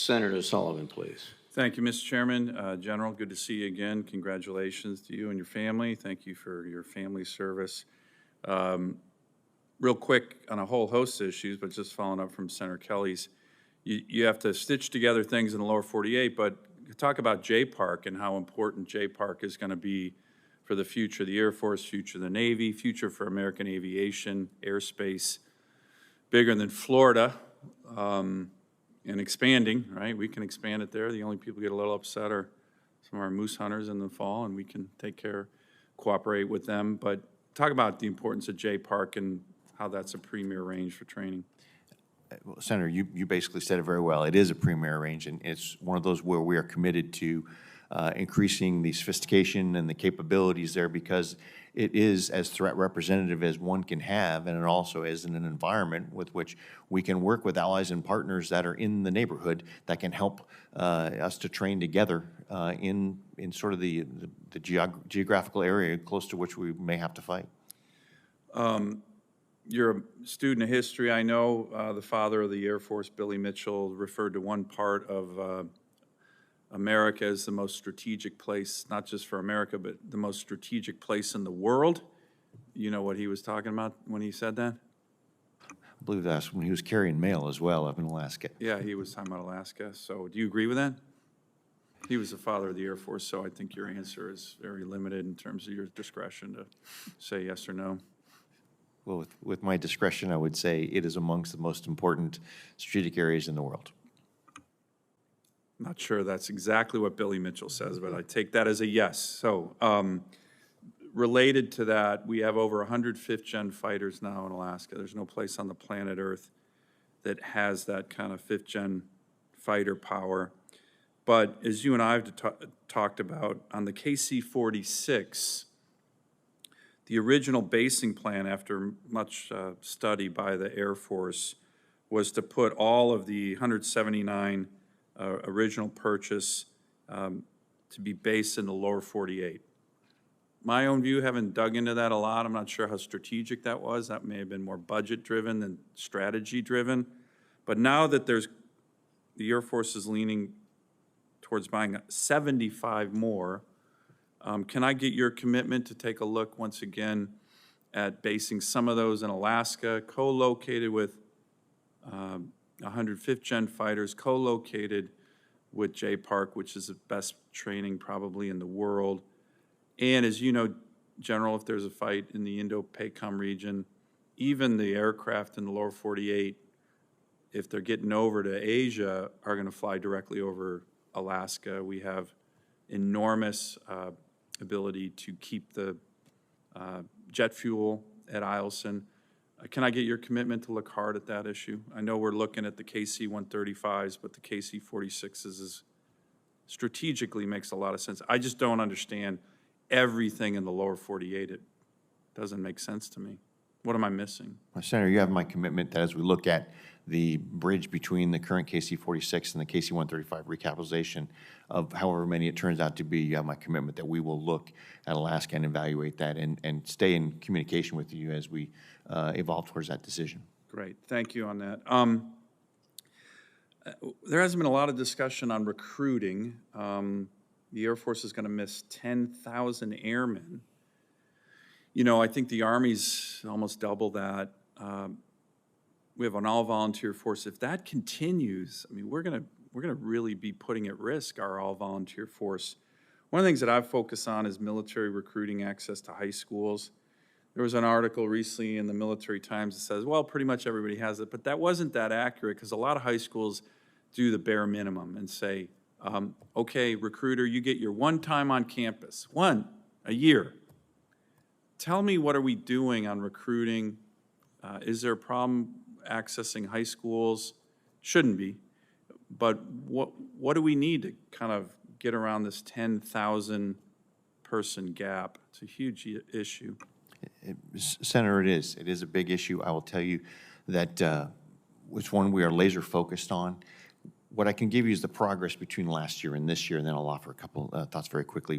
Senator Sullivan, please. Thank you, Mr. Chairman. General, good to see you again. Congratulations to you and your family. Thank you for your family service. Real quick on a whole host of issues, but just following up from Senator Kelly's, you have to stitch together things in the lower 48, but talk about JPARC and how important JPARC is going to be for the future of the Air Force, future of the Navy, future for American aviation, airspace, bigger than Florida, and expanding, right? We can expand it there. The only people get a little upset are some of our moose hunters in the fall, and we can cooperate with them. But talk about the importance of JPARC and how that's a premier range for training. Well, Senator, you basically said it very well. It is a premier range, and it's one of those where we are committed to increasing the sophistication and the capabilities there, because it is as threat representative as one can have, and it also is in an environment with which we can work with allies and partners that are in the neighborhood that can help us to train together in sort of the geographical area close to which we may have to fight. You're a student of history. I know the father of the Air Force, Billy Mitchell, referred to one part of America as the most strategic place, not just for America, but the most strategic place in the world. You know what he was talking about when he said that? I believe that's when he was carrying mail as well up in Alaska. Yeah, he was talking about Alaska. So do you agree with that? He was the father of the Air Force, so I think your answer is very limited in terms of your discretion to say yes or no. Well, with my discretion, I would say it is amongst the most important strategic areas in the world. Not sure that's exactly what Billy Mitchell says, but I take that as a yes. So related to that, we have over 100 fifth-gen fighters now in Alaska. There's no place on the planet Earth that has that kind of fifth-gen fighter power. But as you and I have talked about, on the KC-46, the original basing plan, after much study by the Air Force, was to put all of the 179 original purchase to be based in the lower 48. My own view, having dug into that a lot, I'm not sure how strategic that was. That may have been more budget-driven than strategy-driven. But now that the Air Force is leaning towards buying 75 more, can I get your commitment to take a look once again at basing some of those in Alaska, co-located with 105th Gen fighters, co-located with JPARC, which is the best training probably in the world. And as you know, General, if there's a fight in the Indo-PACOM region, even the aircraft in the lower 48, if they're getting over to Asia, are going to fly directly over Alaska. We have enormous ability to keep the jet fuel at Eielson. Can I get your commitment to look hard at that issue? I know we're looking at the KC-135s, but the KC-46s is strategically makes a lot of sense. I just don't understand everything in the lower 48. It doesn't make sense to me. What am I missing? Well, Senator, you have my commitment that as we look at the bridge between the current KC-46 and the KC-135 recapitalization of however many it turns out to be, you have my commitment that we will look at Alaska and evaluate that and stay in communication with you as we evolve towards that decision. Great. Thank you on that. There hasn't been a lot of discussion on recruiting. The Air Force is going to miss 10,000 airmen. You know, I think the Army's almost double that. We have an all-volunteer force. If that continues, I mean, we're gonna really be putting at risk our all-volunteer force. One of the things that I've focused on is military recruiting access to high schools. There was an article recently in the Military Times that says, well, pretty much everybody has it, but that wasn't that accurate because a lot of high schools do the bare minimum and say, okay, recruiter, you get your one time on campus, one a year. Tell me, what are we doing on recruiting? Is there a problem accessing high schools? Shouldn't be. But what do we need to kind of get around this 10,000 person gap? It's a huge issue. Senator, it is. It is a big issue. I will tell you that it's one we are laser focused on. what I can give you is the progress between last year and this year, and then I'll offer a couple thoughts very quickly.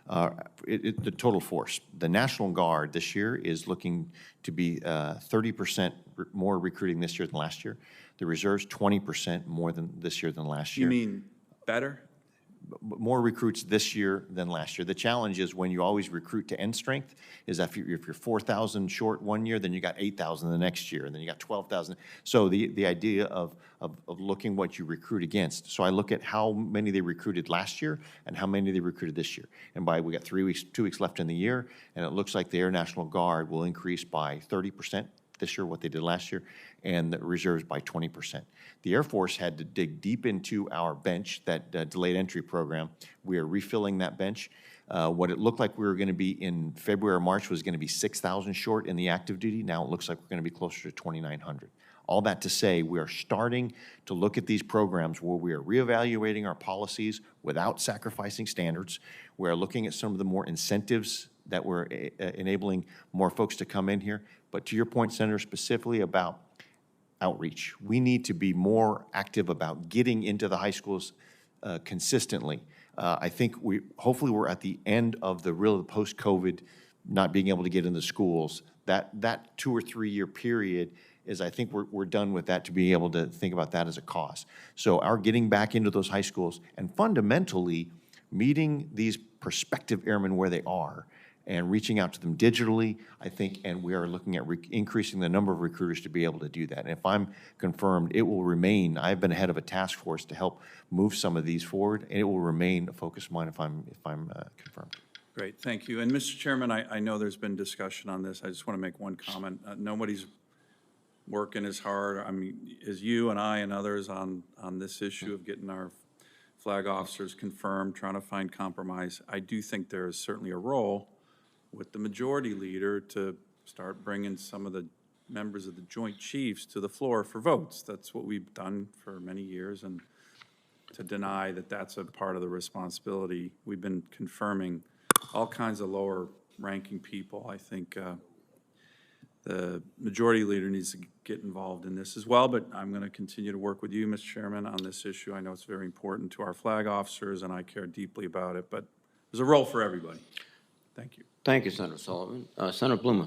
The total force, the National Guard this year is looking to be 30% more recruiting this year than last year. The reserves 20% more than this year than last year. You mean better? More recruits this year than last year. The challenge is when you always recruit to end strength is that if you're 4,000 short one year, then you got 8,000 the next year, and then you got 12,000. So the idea of looking what you recruit against. So I look at how many they recruited last year and how many they recruited this year. And we got 2 weeks left in the year, and it looks like the Air National Guard will increase by 30% this year, what they did last year, and the reserves by 20%. The Air Force had to dig deep into our bench, that delayed entry program. We are refilling that bench. What it looked like we were going to be in February or March was going to be 6,000 short in the active duty. Now it looks like we're going to be closer to 2,900. All that to say, we are starting to look at these programs where we are reevaluating our policies without sacrificing standards. We are looking at some of the more incentives that we're enabling more folks to come in here. But to your point, Senator, specifically about outreach, we need to be more active about getting into the high schools consistently. I think hopefully we're at the end of the real post-COVID not being able to get into schools. That 2 or 3 year period is, I think we're done with that, to be able to think about that as a cause. So our getting back into those high schools and fundamentally meeting these prospective airmen where they are and reaching out to them digitally, I think, and we are looking at increasing the number of recruiters to be able to do that. And if I'm confirmed, it will remain, I've been head of a task force to help move some of these forward, and it will remain a focus of mine if I'm confirmed. Great, thank you. And Mr. Chairman, I know there's been discussion on this. I just want to make one comment. Nobody's working as hard, I mean, as you and I and others on this issue of getting our flag officers confirmed, trying to find compromise. I do think there is certainly a role with the majority leader to start bringing some of the members of the Joint Chiefs to the floor for votes. That's what we've done for many years, and to deny that that's a part of the responsibility. We've been confirming all kinds of lower-ranking people. I think the majority leader needs to get involved in this as well, but I'm going to continue to work with you, Mr. Chairman, on this issue. I know it's very important to our flag officers, and I care deeply about it, but there's a role for everybody. Thank you. Thank you, Senator Sullivan. Senator Blumenthal.